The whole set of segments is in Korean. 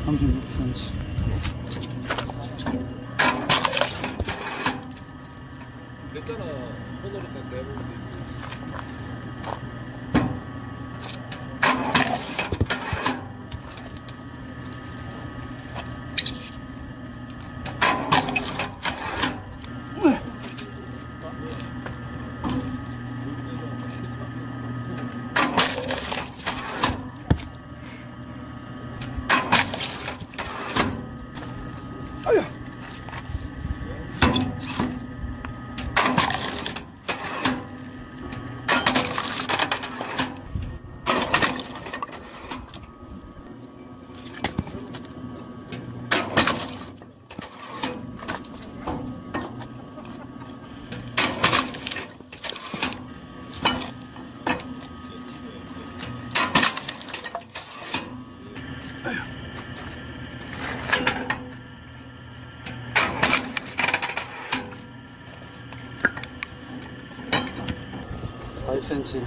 36cm. 몇자나 손으로 딱 내보면 돼. 아야. 아, 40cm.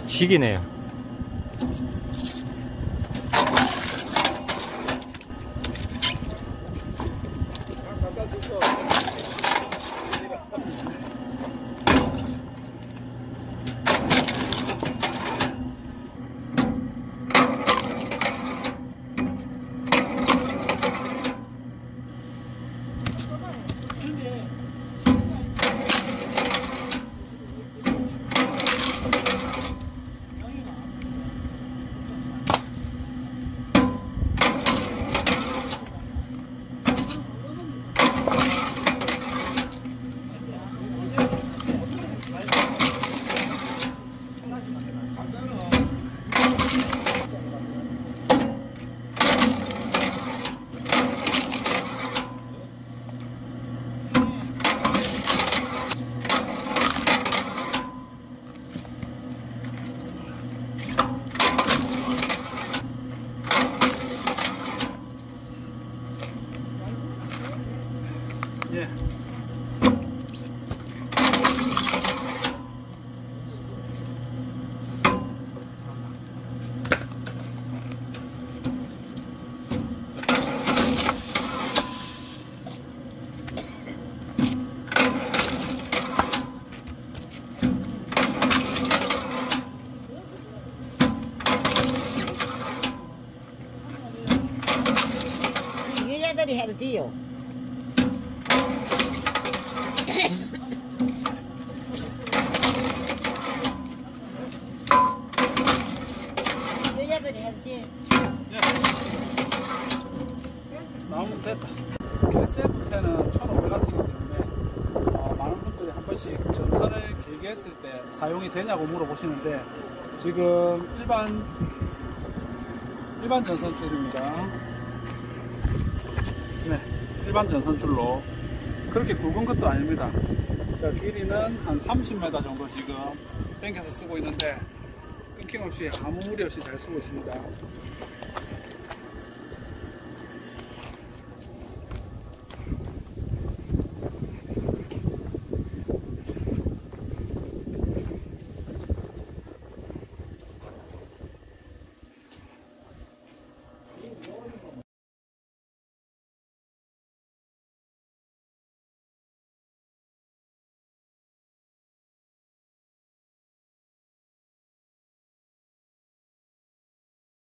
식이네요. 예. 여자들이 해도 돼요. 여자들이 해도 돼. 나오면 됐다. SF10은 1500W이기 때문에 많은 분들이 한 번씩 전선을 길게 했을 때 사용이 되냐고 물어보시는데, 지금 일반 전선줄입니다. 네, 일반 전선줄로 그렇게 굵은 것도 아닙니다. 자, 길이는 한 30m 정도 지금 당겨서 쓰고 있는데 끊김없이 아무 무리 없이 잘 쓰고 있습니다.